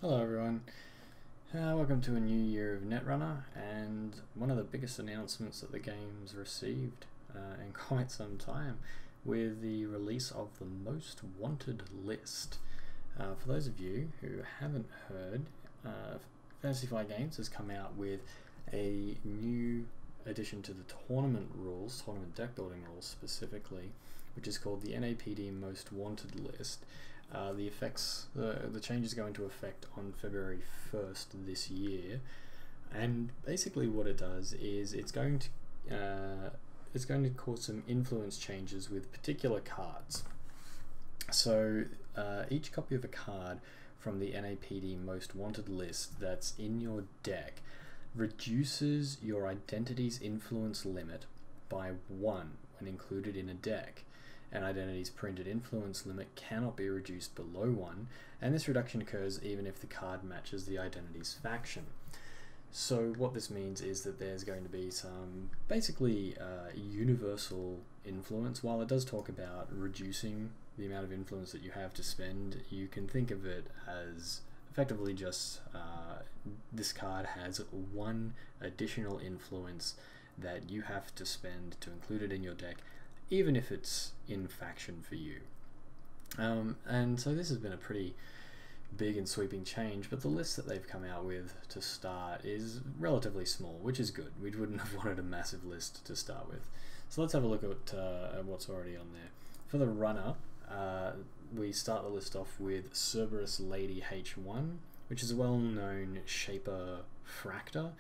Hello everyone, welcome to a new year of Netrunner, and one of the biggest announcements that the game's received in quite some time, with the release of the Most Wanted list. For those of you who haven't heard, Fantasy Flight Games has come out with a new addition to the tournament rules, tournament deck building rules specifically, which is called the NAPD Most Wanted list. The changes go into effect on February 1st this year, and basically what it does is it's going to cause some influence changes with particular cards. So each copy of a card from the NAPD Most Wanted list that's in your deck reduces your identity's influence limit by 1 when included in a deck. An identity's printed influence limit cannot be reduced below 1, and this reduction occurs even if the card matches the identity's faction. So what this means is that there's going to be some basically universal influence. While it does talk about reducing the amount of influence that you have to spend, you can think of it as effectively just this card has 1 additional influence that you have to spend to include it in your deck, even if it's in faction for you. And so this has been a pretty big and sweeping change, but the list that they've come out with to start is relatively small, which is good. We wouldn't have wanted a massive list to start with. So let's have a look at what's already on there. For the runner, we start the list off with Cerberus Lady H1, which is a well-known Shaper Fractor.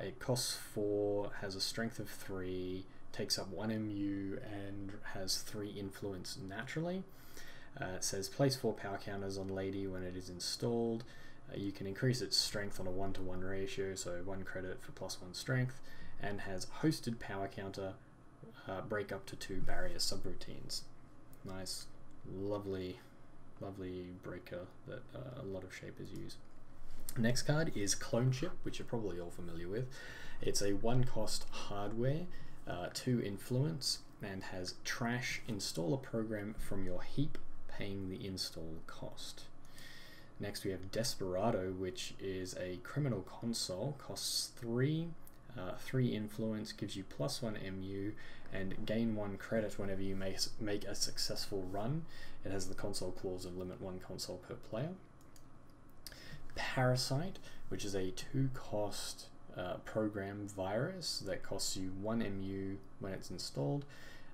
It costs 4, has a strength of 3, takes up 1 MU and has 3 influence naturally. It says place 4 power counters on Lady when it is installed. You can increase its strength on a 1-to-1 ratio, so 1 credit for +1 strength, and has hosted power counter, break up to 2 barrier subroutines. Nice, lovely breaker that a lot of shapers use. Next card is Clone Chip, which you're probably all familiar with. It's a 1-cost hardware, 2 influence, and has trash. Install a program from your heap, paying the install cost. Next we have Desperado, which is a criminal console, costs 3, 3 influence, gives you +1 MU, and gain 1 credit whenever you make a successful run. It has the console clause of limit 1 console per player. Parasite, which is a 2-cost program virus that costs you 1 MU when it's installed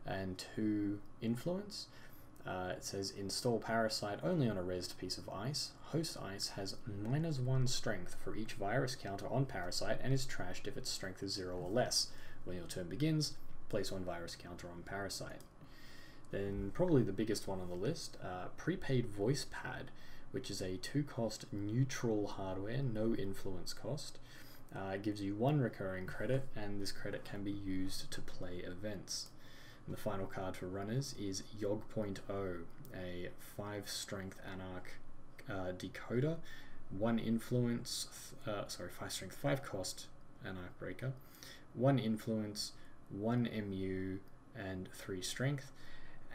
and 2 influence. It says install Parasite only on a rezzed piece of ice. Host ice has -1 strength for each virus counter on Parasite and is trashed if its strength is 0 or less. When your turn begins, place 1 virus counter on Parasite. Then probably the biggest one on the list, Prepaid Voice Pad, which is a 2-cost neutral hardware, no influence cost. It gives you 1 recurring credit, and this credit can be used to play events. And the final card for runners is Yogg.0, a 5-strength Anarch decoder, 1 influence, 5-strength, 5-cost Anarch breaker, 1 influence, 1 MU, and 3 strength,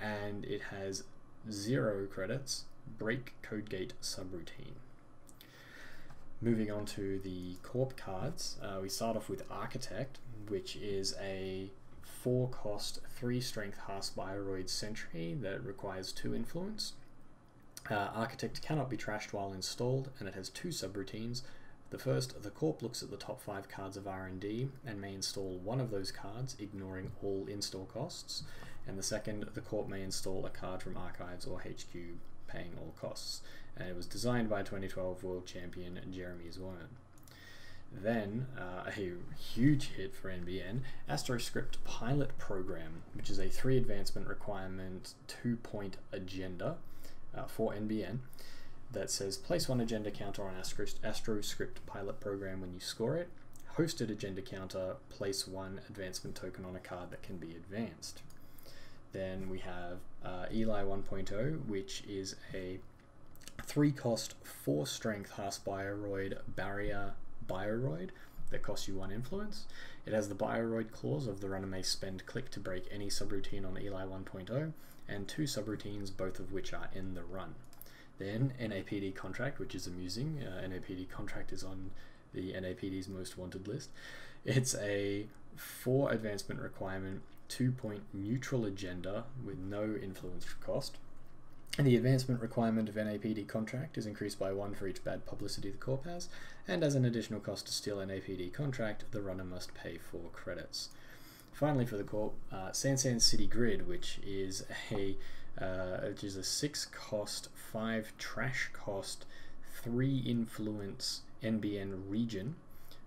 and it has 0 credits, break Codegate subroutine. Moving on to the Corp cards, we start off with Architect, which is a 4-cost, 3-strength Haas-Bioroid Sentry that requires 2 influence. Architect cannot be trashed while installed, and it has 2 subroutines. The first, the Corp looks at the top 5 cards of R&D and may install 1 of those cards, ignoring all install costs. And the second, the Corp may install a card from Archives or HQ, paying all costs. And it was designed by 2012 World Champion Jeremy Zorn. Then, a huge hit for NBN, AstroScript Pilot Program, which is a 3 advancement requirement 2-point agenda for NBN that says place 1 agenda counter on AstroScript Pilot Program when you score it. Hosted agenda counter, place 1 advancement token on a card that can be advanced. Then we have Eli 1.0, which is a 3-cost, 4-strength Haas-Bioroid Barrier Bioroid that costs you 1 influence. It has the Bioroid clause of the runner may spend click to break any subroutine on Eli 1.0 and 2 subroutines, both of which are in the run. Then NAPD contract, which is amusing. NAPD contract is on the NAPD's most wanted list. It's a 4 advancement requirement, 2-point neutral agenda with no influence cost. And the advancement requirement of NAPD contract is increased by 1 for each bad publicity the corp has, and as an additional cost to steal NAPD contract, the runner must pay 4 credits. Finally, for the corp, SanSan City Grid, which is a 6 cost, 5 trash cost, 3 influence NBN region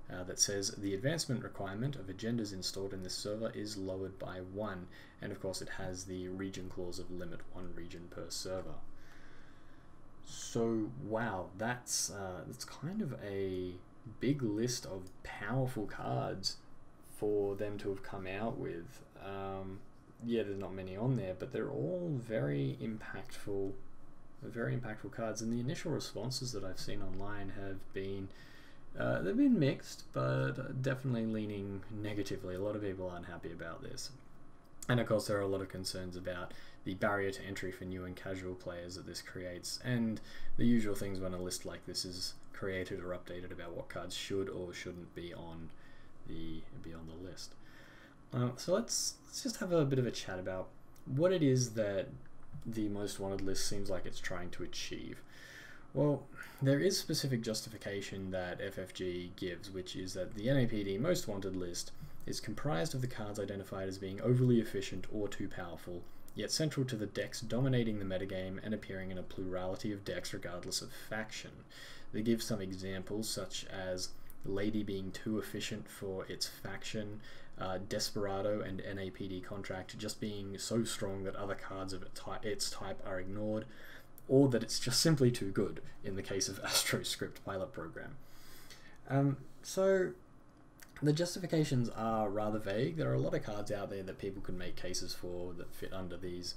that says the advancement requirement of agendas installed in this server is lowered by 1, and of course it has the region clause of limit 1 region per server. So wow, that's kind of a big list of powerful cards for them to have come out with. Yeah, there's not many on there, but they're all very impactful cards, and the initial responses that I've seen online have been they've been mixed, but definitely leaning negatively. A lot of people aren't happy about this, and of course there are a lot of concerns about the barrier to entry for new and casual players that this creates, and the usual things when a list like this is created or updated about what cards should or shouldn't be on the list. So let's just have a bit of a chat about what it is that the most wanted list seems like it's trying to achieve. Well, there is specific justification that FFG gives, which is that the NAPD most wanted list is comprised of the cards identified as being overly efficient or too powerful, yet central to the decks dominating the metagame and appearing in a plurality of decks regardless of faction. They give some examples, such as Lady being too efficient for its faction, Desperado and NAPD contract just being so strong that other cards of its type are ignored, or that it's just simply too good in the case of AstroScript pilot program. So the justifications are rather vague. There are a lot of cards out there that people can make cases for that fit under these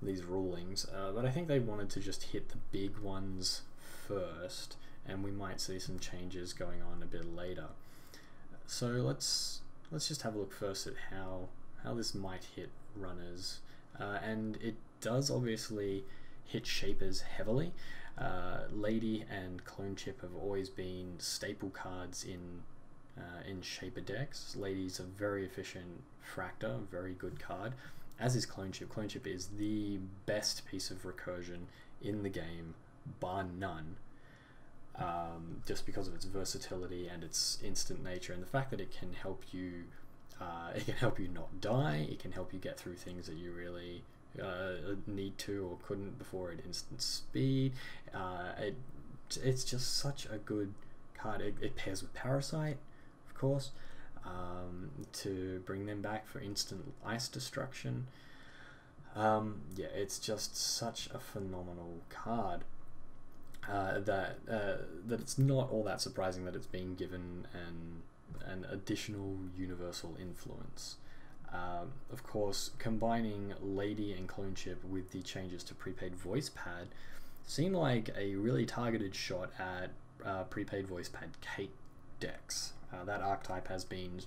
rulings, but I think they wanted to just hit the big ones first, and we might see some changes going on a bit later. So let's just have a look first at how this might hit runners, and it does obviously hit shapers heavily. Lady and Clone Chip have always been staple cards in shaper decks. Lady's a very efficient fractor, very good card, as is Clone Chip. Clone Chip is the best piece of recursion in the game, bar none. Just because of its versatility and its instant nature, and the fact that it can help you not die, it can help you get through things that you really need to or couldn't before at instant speed. It's just such a good card. It pairs with Parasite, of course, to bring them back for instant ice destruction. Yeah, it's just such a phenomenal card. That it's not all that surprising that it's being given an additional universal influence. Of course, combining Lady and Clone Chip with the changes to prepaid voice pad seem like a really targeted shot at prepaid voice pad Kate decks. That archetype has been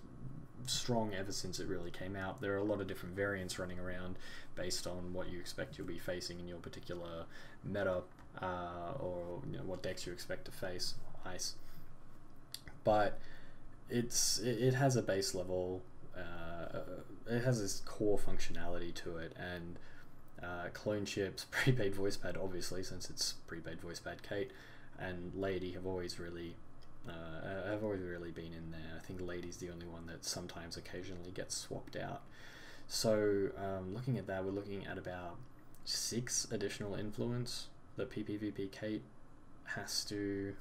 strong ever since it really came out. There are a lot of different variants running around based on what you expect you'll be facing in your particular meta, or what decks you expect to face ice. But it has a base level. It has this core functionality to it, and Clone Chip's prepaid voice pad, obviously, since it's prepaid voice pad Kate, and Lady have always really been in there. I think Lady's the only one that sometimes occasionally gets swapped out. So looking at that, we're looking at about 6 additional influence that PPVP Kate has to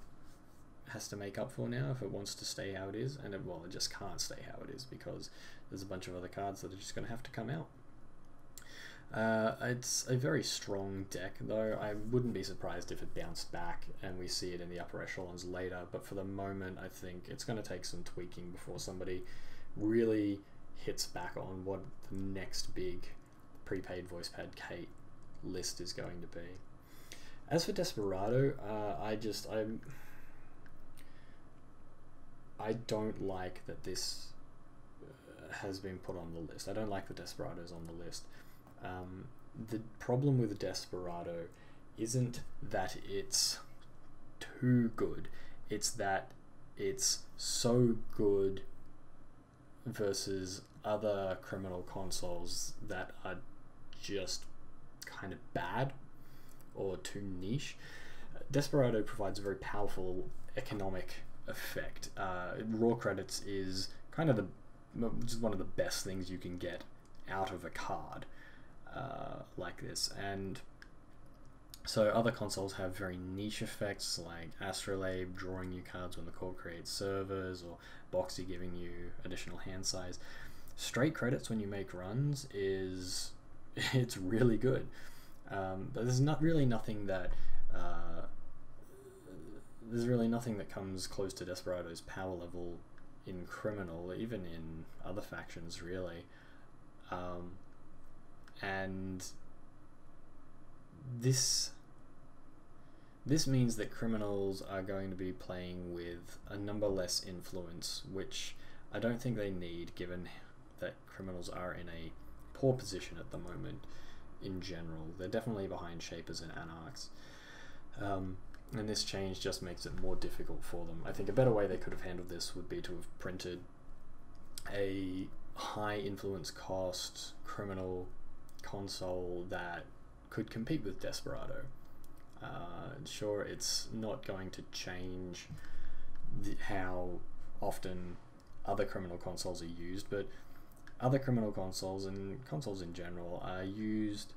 make up for now if it wants to stay how it is, and it just can't stay how it is because there's a bunch of other cards that are just going to have to come out. It's a very strong deck, though. I wouldn't be surprised if it bounced back and we see it in the upper echelons later, but for the moment I think it's going to take some tweaking before somebody really hits back on what the next big prepaid voice pad Kate list is going to be. As for Desperado, I don't like that this has been put on the list. I don't like that Desperado's on the list. The problem with Desperado isn't that it's too good, it's that it's so good versus other criminal consoles that are just kind of bad or too niche. Desperado provides a very powerful economic effect. Raw credits is kind of one of the best things you can get out of a card like this, and so other consoles have very niche effects like Astrolabe drawing you cards when the core creates servers, or Boxy giving you additional hand size. Straight credits when you make runs it's really good, but there's really nothing that comes close to Desperado's power level in Criminal, even in other factions really, and this means that criminals are going to be playing with a number less influence, which I don't think they need, given that criminals are in a poor position at the moment in general. They're definitely behind Shapers and Anarchs, and this change just makes it more difficult for them. I think a better way they could have handled this would be to have printed a high influence cost criminal console that could compete with Desperado. Sure, it's not going to change how often other criminal consoles are used, but other criminal consoles and consoles in general are used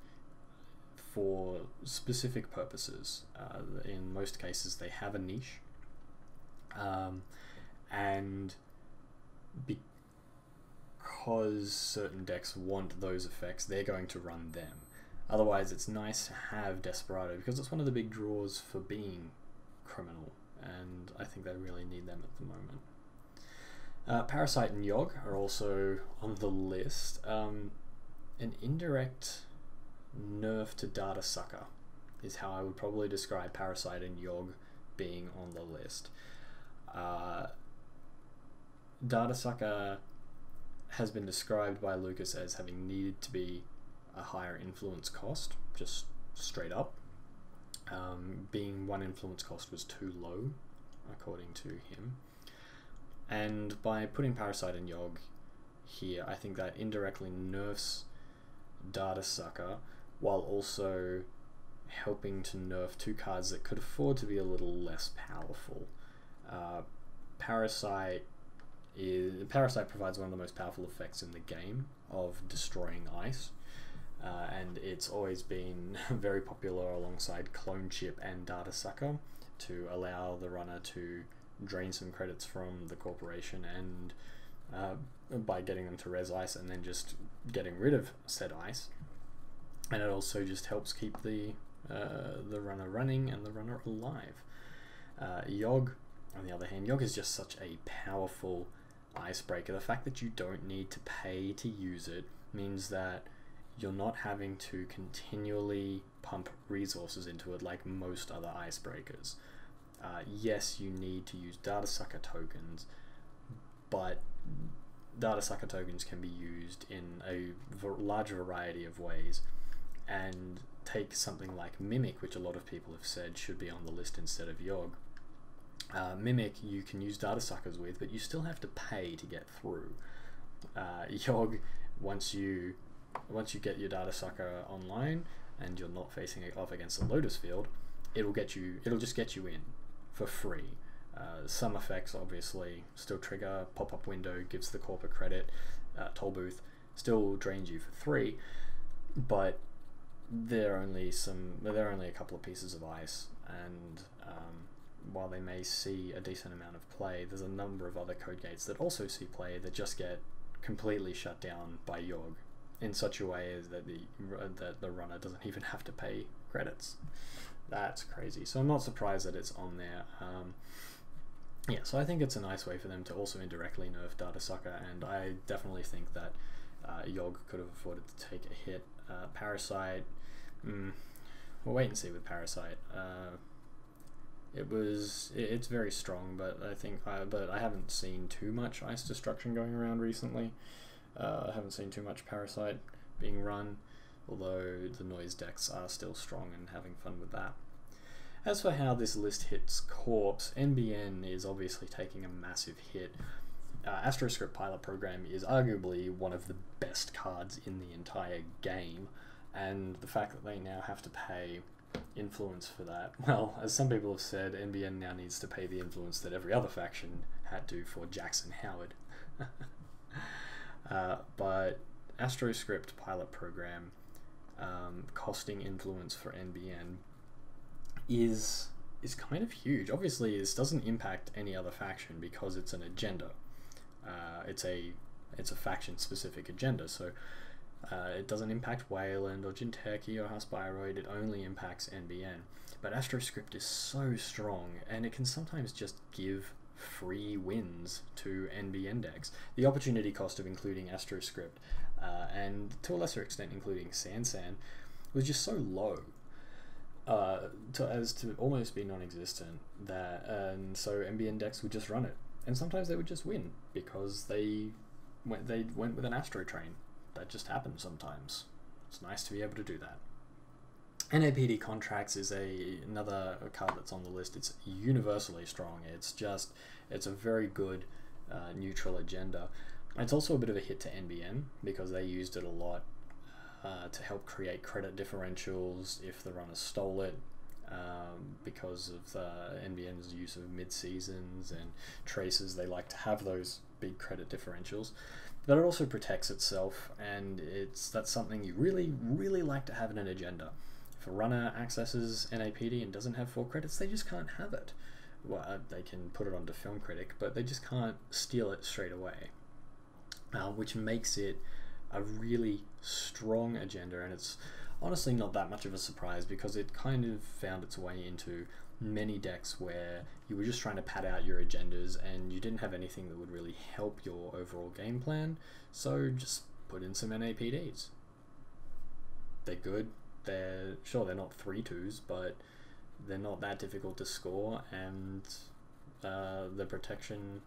for specific purposes. In most cases they have a niche, and because certain decks want those effects, they're going to run them. Otherwise, it's nice to have Desperado because it's one of the big draws for being criminal, and I think they really need them at the moment. Parasite and Yogg are also on the list. An indirect nerf to Data Sucker is how I would probably describe Parasite and Yogg being on the list. Data Sucker has been described by Lucas as having needed to be a higher influence cost, just straight up. Being one influence cost was too low, according to him. And by putting Parasite and Yogg here, I think that indirectly nerfs Data Sucker, while also helping to nerf two cards that could afford to be a little less powerful. Parasite provides one of the most powerful effects in the game of destroying ice, and it's always been very popular alongside Clone Chip and Data Sucker to allow the runner to drain some credits from the corporation, and by getting them to res ice and then just getting rid of said ice. And it also just helps keep the runner running and the runner alive. Yogg, on the other hand, Yogg is just such a powerful icebreaker. The fact that you don't need to pay to use it means that you're not having to continually pump resources into it like most other icebreakers. Yes, you need to use Data Sucker tokens, but Data Sucker tokens can be used in a large variety of ways. And take something like Mimic, which a lot of people have said should be on the list instead of Yogg. Mimic you can use Data Suckers with, but you still have to pay to get through. Yogg, once you get your Data Sucker online and you're not facing it off against the Lotus Field, it'll just get you in for free. Some effects obviously still trigger, pop-up window gives the corporate credit, toll booth still drains you for 3, but they're only a couple of pieces of ice, and while they may see a decent amount of play, there's a number of other code gates that also see play that just get completely shut down by Yogg in such a way as that the runner doesn't even have to pay credits. That's crazy. So I'm not surprised that it's on there. Yeah, so I think it's a nice way for them to also indirectly nerf Data Sucker, and I definitely think that Yogg could have afforded to take a hit. Parasite, we'll wait and see with Parasite. It's very strong, but I haven't seen too much ice destruction going around recently. I haven't seen too much Parasite being run. although the noise decks are still strong and having fun with that. As for how this list hits Corpse, NBN is obviously taking a massive hit. AstroScript Pilot Program is arguably one of the best cards in the entire game, and the fact that they now have to pay influence for that, well, as some people have said, NBN now needs to pay the influence that every other faction had to for Jackson Howard. But AstroScript Pilot Program costing influence for NBN is kind of huge. Obviously, this doesn't impact any other faction because it's an agenda. It's a faction-specific agenda, so it doesn't impact Wayland or Jinteki or Haspyroid. It only impacts NBN. But AstroScript is so strong, and it can sometimes just give free wins to NBN decks. The opportunity cost of including AstroScript, and to a lesser extent including SanSan, was just so low as to almost be non-existent, and so NBN decks would just run it, and sometimes they would just win because they went with an Astro Train. That just happens sometimes. It's nice to be able to do that. NAPD Contracts is another card that's on the list. It's universally strong. It's a very good neutral agenda. It's also a bit of a hit to NBN because they used it a lot to help create credit differentials if the runner stole it, because of NBN's use of mid-seasons and traces. They like to have those big credit differentials, but it also protects itself, and that's something you really, really like to have in an agenda. If a runner accesses NAPD and doesn't have 4 credits, they just can't have it. Well, they can put it onto Film Critic, but they just can't steal it straight away, which makes it a really strong agenda. And it's honestly not that much of a surprise because it kind of found its way into many decks where you were just trying to pad out your agendas and you didn't have anything that would really help your overall game plan, so just put in some NAPDs. They're good. They're not 3/2s, but they're not that difficult to score, and the protection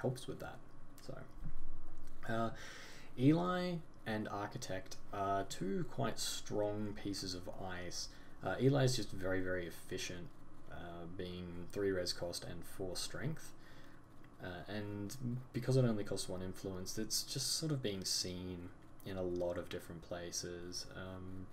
helps with that. So Eli and Architect are 2 quite strong pieces of ice. Eli is just very, very efficient, being 3 res cost and 4 strength, and because it only costs 1 influence, it's just sort of being seen in a lot of different places.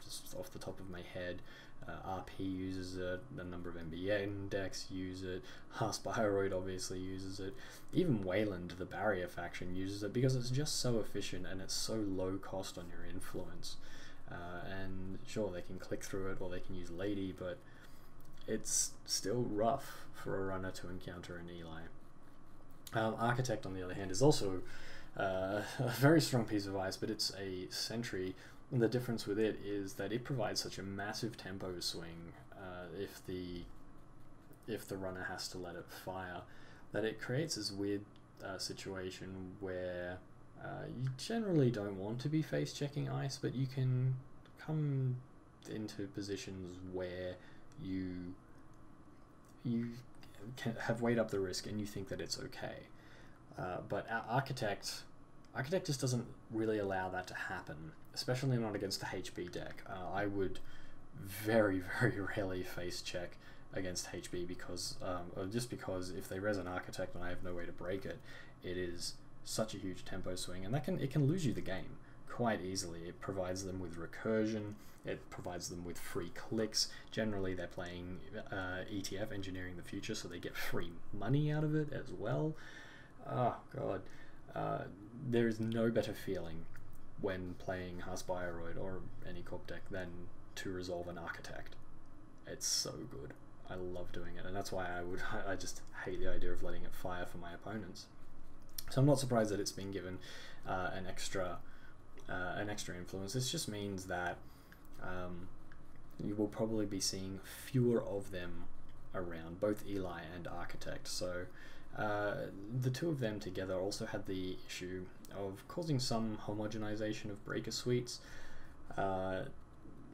Just off the top of my head, RP uses it, a number of NBN decks use it, Haspyroid obviously uses it, even Wayland, the barrier faction, uses it because it's just so efficient and it's so low cost on your influence. And sure, they can click through it or they can use Lady, but it's still rough for a runner to encounter an Eli. Architect, on the other hand, is also a very strong piece of ice, but it's a sentry. The difference with it is that it provides such a massive tempo swing if the runner has to let it fire, that it creates this weird situation where you generally don't want to be face checking ice, but you can come into positions where you can have weighed up the risk and you think that it's okay. But our Architect just doesn't really allow that to happen, especially not against a HB deck. I would very, very rarely face check against HB because if they res an Architect and I have no way to break it, it is such a huge tempo swing, and it can lose you the game quite easily. It provides them with recursion, it provides them with free clicks. Generally they're playing ETF, Engineering the Future, so they get free money out of it as well. Oh god, there is no better feeling when playing Haspyroid or any Corp deck than to resolve an Architect. It's so good. I love doing it, and that's why I just hate the idea of letting it fire for my opponents. So I'm not surprised that it's been given an extra influence. This just means that you will probably be seeing fewer of them around, both Eli and Architect. So the 2 of them together also had the issue of causing some homogenization of breaker suites.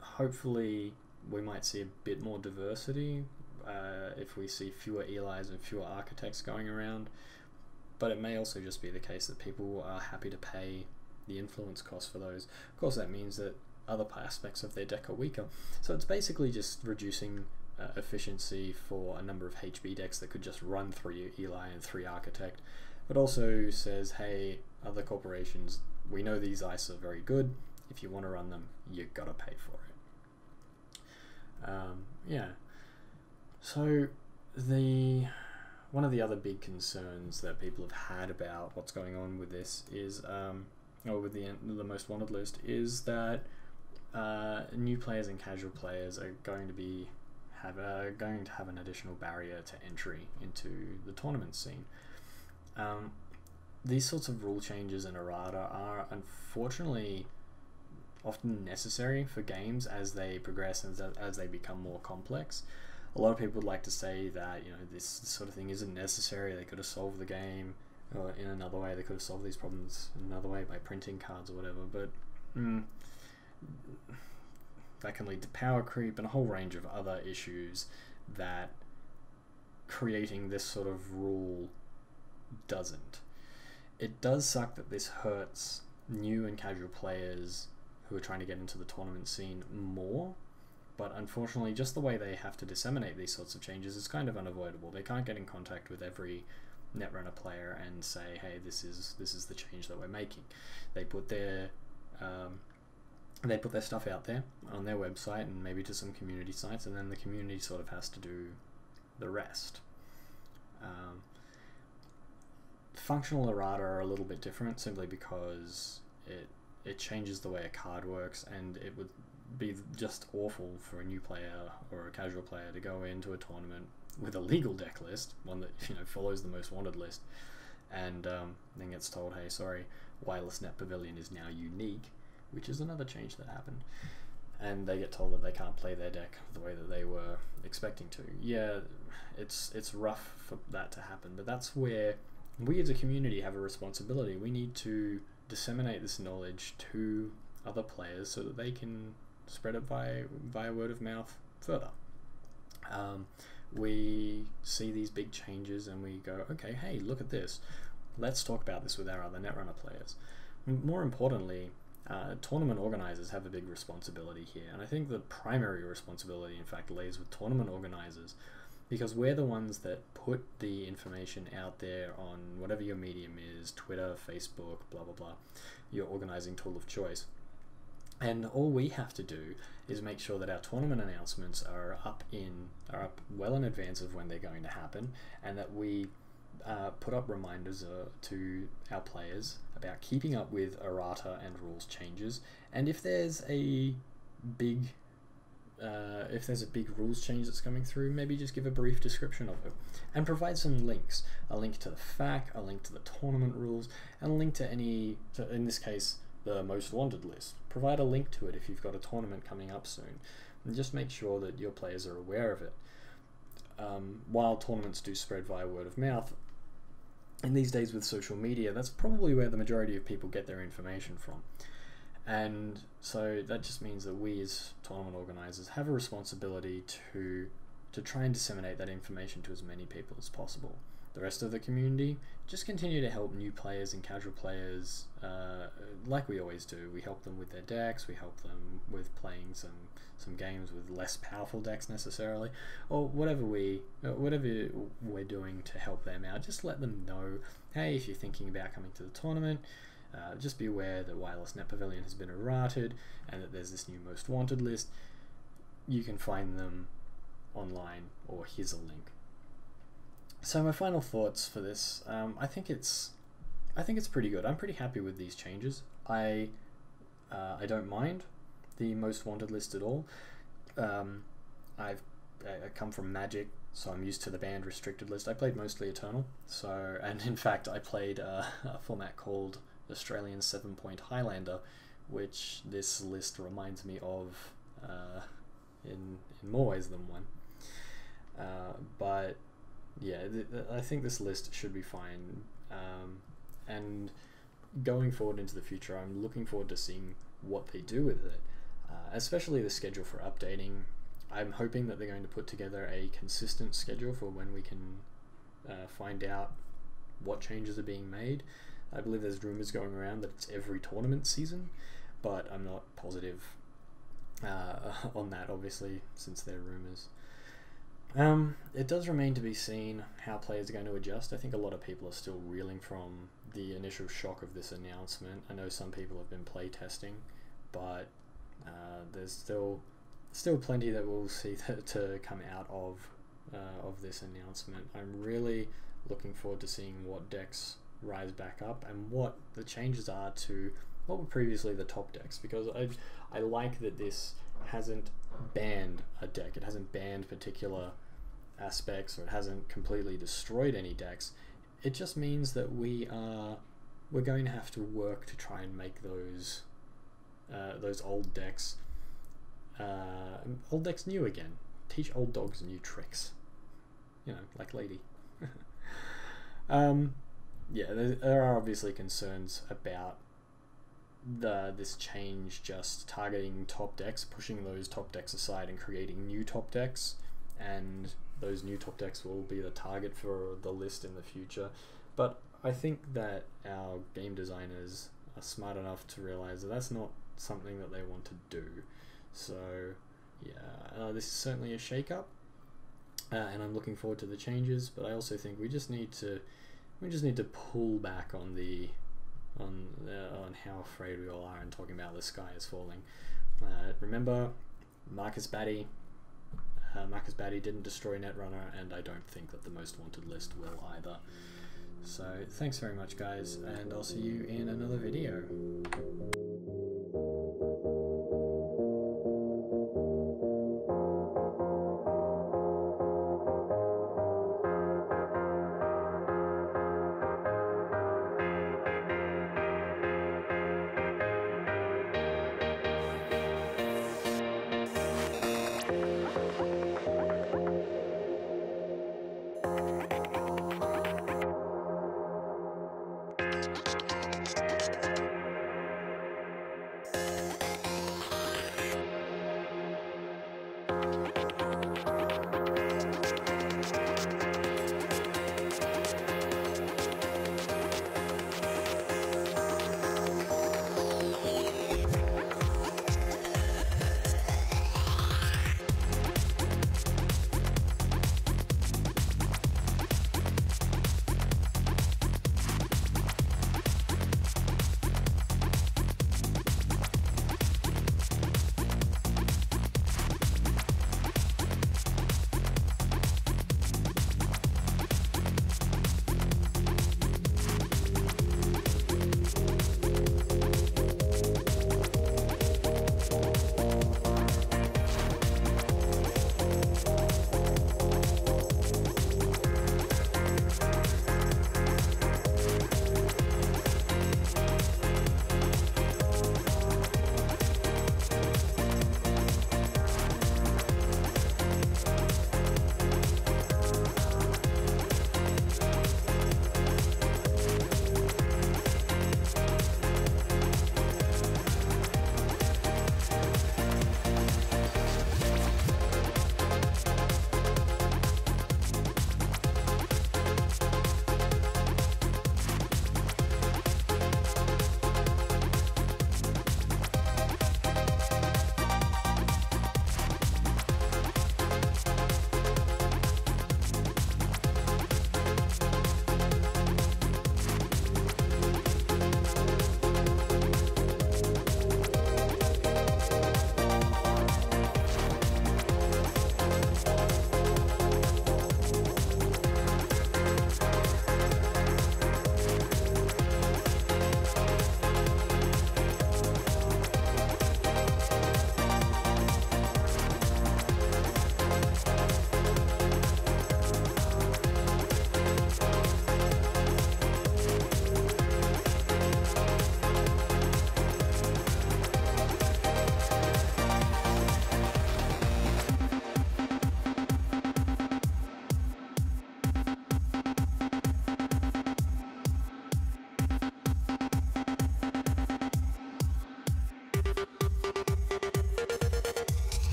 Hopefully we might see a bit more diversity if we see fewer Elis and fewer Architects going around, but it may also just be the case that people are happy to pay the influence cost for those. Of course, that means that other aspects of their deck are weaker. So it's basically just reducing efficiency for a number of HB decks that could just run 3 Eli and 3 Architect, but also says, hey, other corporations, we know these ice are very good. If you want to run them, you gotta pay for it. Yeah. So one of the other big concerns that people have had about what's going on with this is, or with the most wanted list, is that new players and casual players are going to have an additional barrier to entry into the tournament scene. These sorts of rule changes in errata are unfortunately often necessary for games as they progress and as they become more complex. A lot of people would like to say that, you know, this sort of thing isn't necessary. They could have solved the game in another way. They could have solved these problems in another way by printing cards or whatever. But that can lead to power creep and a whole range of other issues that creating this sort of rule doesn't. It does suck that this hurts new and casual players who are trying to get into the tournament scene more, but unfortunately just the way they have to disseminate these sorts of changes is kind of unavoidable. They can't get in contact with every Netrunner player and say, hey, this is the change that we're making. They put their stuff out there on their website and maybe to some community sites, and then the community sort of has to do the rest. Functional errata are a little bit different simply because it changes the way a card works, and it would be just awful for a new player or a casual player to go into a tournament with a legal deck list, one that, you know, follows the most wanted list, and then gets told, hey, sorry, Wireless Net Pavilion is now unique, which is another change that happened, and they get told that they can't play their deck the way that they were expecting to. Yeah, it's rough for that to happen, but that's where we as a community have a responsibility. We need to disseminate this knowledge to other players so that they can spread it via word of mouth further. We see these big changes and we go, okay, hey, look at this. Let's talk about this with our other Netrunner players. More importantly, tournament organizers have a big responsibility here, and I think the primary responsibility, in fact, lays with tournament organizers, because we're the ones that put the information out there on whatever your medium is, Twitter, Facebook, blah, blah, blah, your organizing tool of choice. And all we have to do is make sure that our tournament announcements are up well in advance of when they're going to happen, and that we put up reminders to our players about keeping up with errata and rules changes. And if there's a big rules change that's coming through, maybe just give a brief description of it and provide some links. A link to the FAQ, a link to the tournament rules, and a link to in this case, the most wanted list. Provide a link to it if you've got a tournament coming up soon, and just make sure that your players are aware of it. While tournaments do spread via word of mouth, in these days with social media, that's probably where the majority of people get their information from. And so that just means that we as tournament organizers have a responsibility to try and disseminate that information to as many people as possible. The rest of the community, just continue to help new players and casual players like we always do. We help them with their decks, we help them with playing some games with less powerful decks necessarily, or whatever we're doing to help them out. Just let them know, hey, if you're thinking about coming to the tournament, just be aware that Wireless Net Pavilion has been errated and that there's this new most wanted list. You can find them online, or here's a link. So my final thoughts for this, I think it's pretty good. I'm pretty happy with these changes. I don't mind the most wanted list at all. I come from Magic, so I'm used to the banned restricted list. I played mostly Eternal, and in fact I played a format called Australian 7-Point Highlander, which this list reminds me of in more ways than one. But yeah, I think this list should be fine. And going forward into the future, I'm looking forward to seeing what they do with it, especially the schedule for updating. I'm hoping that they're going to put together a consistent schedule for when we can find out what changes are being made. I believe there's rumors going around that it's every tournament season, but I'm not positive on that, obviously, since they're rumours. It does remain to be seen how players are going to adjust. I think a lot of people are still reeling from the initial shock of this announcement. I know some people have been play testing, but there's still plenty that we'll see to come out of this announcement. I'm really looking forward to seeing what decks rise back up and what the changes are to what were previously the top decks, because I like that this hasn't banned a deck. It hasn't banned particular aspects, or it hasn't completely destroyed any decks. It just means that we're going to have to work to try and make those old decks new again. Teach old dogs new tricks, you know, like Lady. Yeah, there are obviously concerns about this change just targeting top decks, pushing those top decks aside and creating new top decks, and those new top decks will be the target for the list in the future. But I think that our game designers are smart enough to realize that that's not something that they want to do. So yeah, this is certainly a shake-up, and I'm looking forward to the changes, but I also think we just need to pull back on how afraid we all are and talking about the sky is falling. Remember, Marcus Batty didn't destroy Netrunner, and I don't think that the most wanted list will either. So thanks very much, guys, and I'll see you in another video.